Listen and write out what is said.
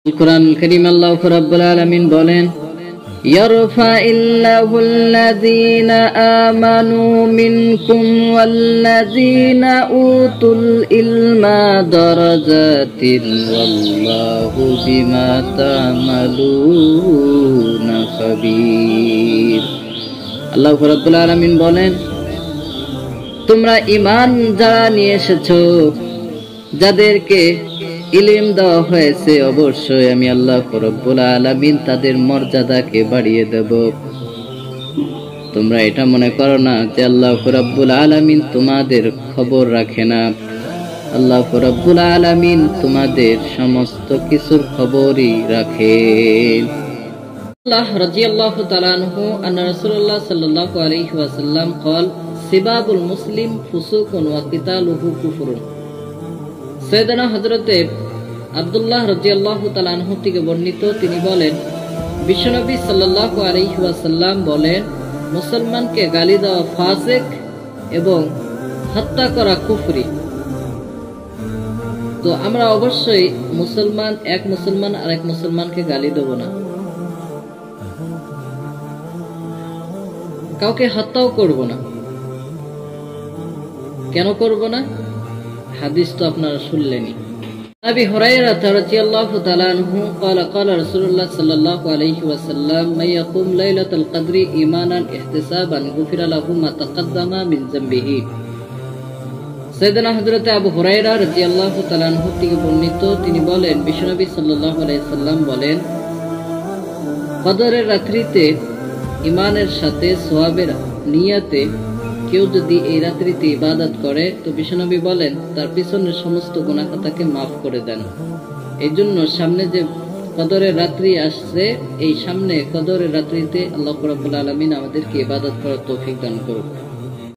কুরআনুল কারীম আল্লাহ রাব্বুল আলামিন বলেন ইয়ারফাইল্লাহুল্লাযীনা আমানু মিনকুম ওয়াল্লাযীনা উতুল ইলমা দারাজাতিন ওয়াল্লাহু বিমা তা'মালুনা খাবীর। আল্লাহ রাব্বুল আলামিন বলেন, তোমরা ঈমান যারা নিয়ে এসেছো, যাদেরকে ইলম দেওয়া হয়েছে, অবশ্যই আমি আল্লাহ রাব্বুল আলামিন তাদের মর্যাদাকে বাড়িয়ে দেব। তোমরা এটা মনে করো না যে আল্লাহ রাব্বুল আলামিন তোমাদের খবর রাখে না। আল্লাহ রাব্বুল আলামিন তোমাদের সমস্ত কিছুর খবরই রাখেন। আল্লাহ রাদিয়াল্লাহু তাআলা আনহু আন্না রাসূলুল্লাহ সাল্লাল্লাহু আলাইহি ওয়াসাল্লাম قال সিবাবুল মুসলিম ফুসুকুন ওয়া কিতালুহু কুফরুন। সৈয়দনা হযরতে আব্দুল্লাহ রাদিয়াল্লাহু তাআলা আনহু থেকে বর্ণিত, তিনি বলেন, বিশ্বনবী সাল্লাল্লাহু আলাইহি ওয়াসাল্লাম বলেন, মুসলমানকে গালি দেওয়া ফাসিক এবং হত্যা করা কুফরি। তো আমরা অবশ্যই এক মুসলমান আরেক মুসলমানকে গালি দেব না, কাউকে হত্যাও করব না। কেন করব না? হাদিস তো আপনারা শুনলেনই। আবি হুরায়রা রাদিয়াল্লাহু তাআলা আনহু قال قال رسول الله صلى الله عليه وسلم من يقوم ليلة القدر إيمانا احتسابا غفر له ما تقدم من ذنبه। সাইয়েদনা হযরত আবু হুরায়রা রাদিয়াল্লাহু তাআলা আনহু থেকে বর্ণিত, তিনি বলেন, বিশ্বনবী সাল্লাল্লাহু আলাইহি সাল্লাম বলেন, কদরের রাত্রিতে ঈমানের সাথে সওয়াবের নিয়তে কেউ যদি এই রাত্রিতে ইবাদত করে, তো বিশ্বনবী বলেন তার পিছনের সমস্ত গুনাহ তাকে মাফ করে দেন। এই জন্য সামনে যে কদরের রাত্রি আসছে, এই সামনে কদরের রাত্রিতে আল্লাহ রাব্বুল আলামিন আমাদেরকে ইবাদত করার তৌফিক দান করুক।